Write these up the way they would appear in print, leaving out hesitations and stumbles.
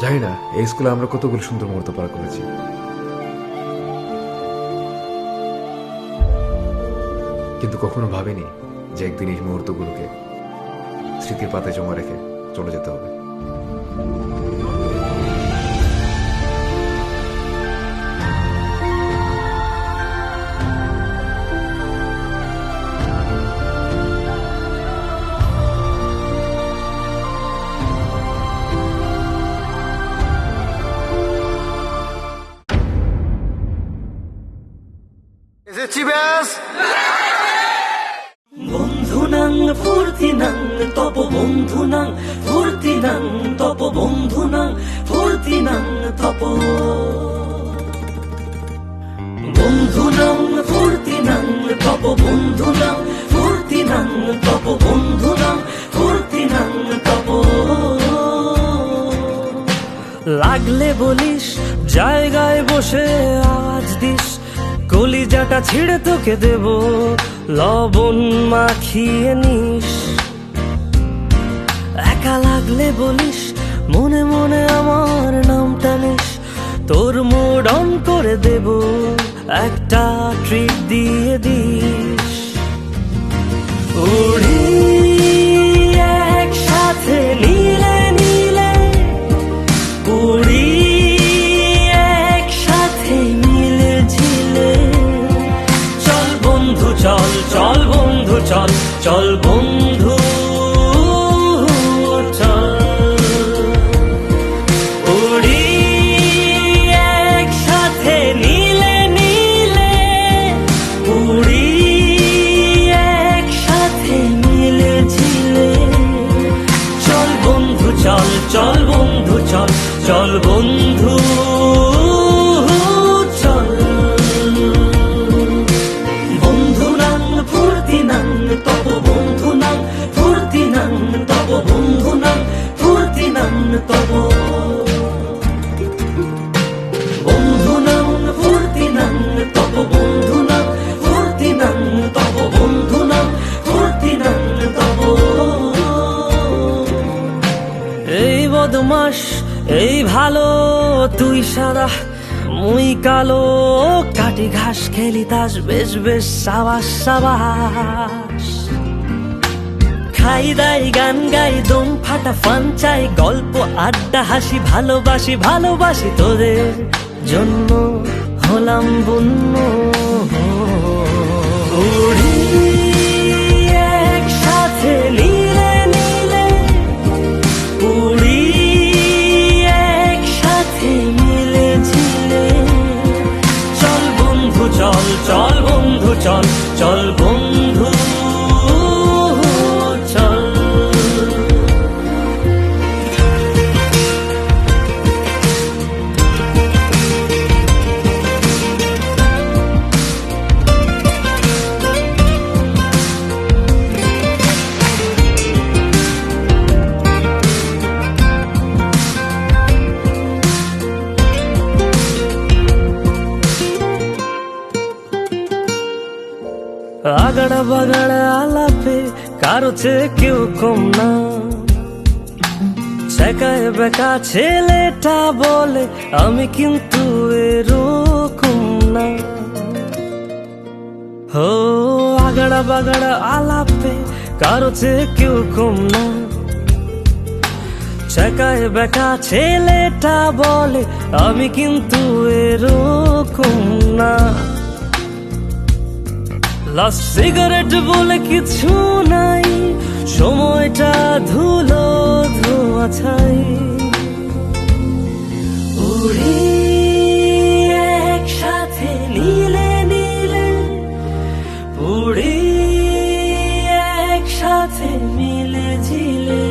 জানি না এই স্কুলে আমরা কতগুলো সুন্দর মুহূর্ত পার করেছি, কিন্তু কখনো ভাবিনি যে একদিন এই মুহূর্তগুলোকে স্মৃতির পাতায় জমা রেখে চলে যেতে হবে। বন্ধুনাং ফুর্তিনাং তপ বন্ধুনাং ফুর্তিনাং তপ বন্ধুনাং ফুর্তিনাং তপ বন্ধুনাং ফুর্তিনাং তপ বন্ধুনাং ফুর্তিনাং তপ বন্ধুনাং ফুর্তিনাং তপ লাগলে বলিস জায়গায় বসে আওয়াজ দিস, কলিজাটা ছিঁড়ে তোকে দেব লবণ মাখিয়ে নিস। একা লাগলে বলিস মনে মনে আমার নামটা নিস, তোর মুড অন করে দেব একটা ট্রিট দিয়ে দিস। উড়ি একসাথে নীলে নীলে, উড়ি একসাথে মিলে ঝিলে, চল বন্ধু চল, চল বন্ধু চল, চল বন্ধু চল। উড়ি একসাথে নীলে নীলে, উড়ি একসাথে মিলে ঝিলে, চল বন্ধু চল, চল বন্ধু চল, চল বন্ধু চল। বন্ধুনাং ফুর্তিনাং তপ বন্ধুনাং ফুর্তিনাং তপ বন্ধুনাং ফুর্তিনাং তপ বন্ধুনাং ফুর্তিনাং তপ বন্ধুনাং ফুর্তিনাং তপ বন্ধুনাং ফুর্তিনাং তপ। এই বদমাস এই ভালো, তুই সাদা মুই কালো, কাটি ঘাস খেলি তাস বেশ বেশ সাবাস সাবাস। খাই দাই গান গাই দম ফাটা ফান চাই, গল্প আড্ডা হাসি ভালোবাসি ভালোবাসি, তোদের জন্য হলাম বন্য। উড়ি একসাথে নীলে নীলে, উড়ি একসাথে মিলে ঝিলে, চল বন্ধু চল, চল বন্ধু চল, চল বন্ধু চল। আগাড়া বাগাড়া আলাপে কারো চেয়ে কেউ কম না, শেখায় বেকা ছেলেটা বলে আমি কিন্তু এরকম না। হো আগাড়া বাগাড়া আলাপে কারো চেয়ে কেউ কম না, শেখায় বেকা ছেলেটা বলে আমি কিন্তু এরকম না। লাস্ট সিগারেট বলে কিছু নাই, সময়টা ধুলো ধোঁয়া ছাই। উড়ি একসাথে নীলে নীলে, উড়ি একসাথে মিলে ঝিলে,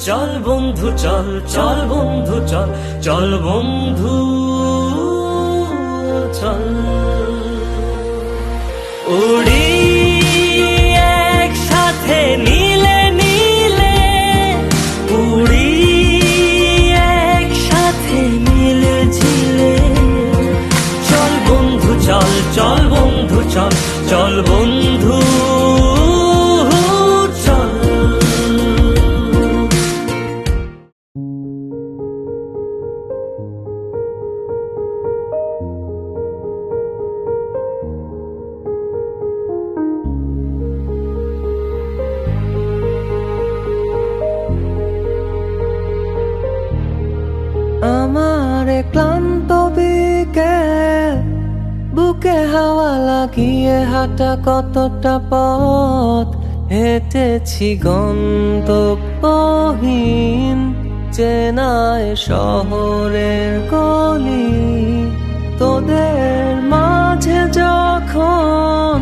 চল বন্ধু চল, চল বন্ধু চল, চল বন্ধু চল। উড়ি একসাথে নীলে নীলে, উড়ি একসাথে মিলে ঝিলে, চল বন্ধু চল, চল বন্ধু চল, চল বন্ধু চল। বুকে হাওয়া লাগিয়ে হাঁটা কতটা পথ হেঁটেছি গন্তব্যহীন চেনায় শহরের গলি। তোদের মাঝে যখন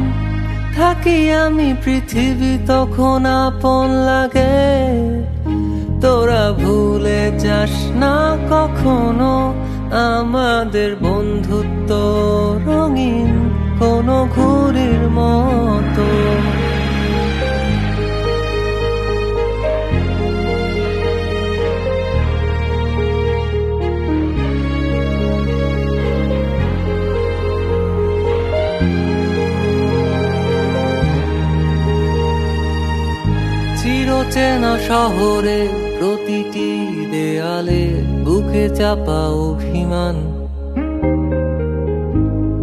থাকি আমি পৃথিবী তখন আপন লাগে। তোরা ভুলে যাস না কখনো আমাদের বন্ধুত্ব রঙিন কোনো ঘুড়ির মতো। চিরচেনা শহরে প্রতিটি দেয়ালে বুকে চাপা অভিমান,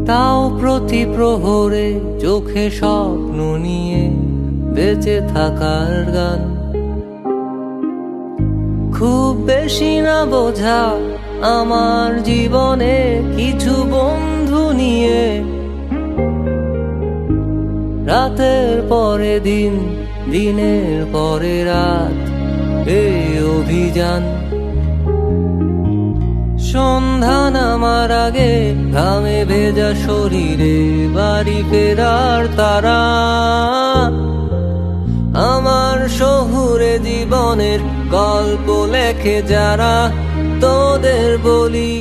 তাও প্রতি প্রহরে চোখে স্বপ্ন নিয়ে বেঁচে থাকার গান। খুব বেশি না বোঝা আমার জীবনে কিছু বন্ধু নিয়ে রাতের পরে দিন দিনের পরে রাত এই অভিযান। সন্ধ্যা নামার আগে ঘামে ভেজা শরীরে বাড়ি ফেরার তারা আমার শহুরে জীবনের গল্প লেখে যারা তোদের বলি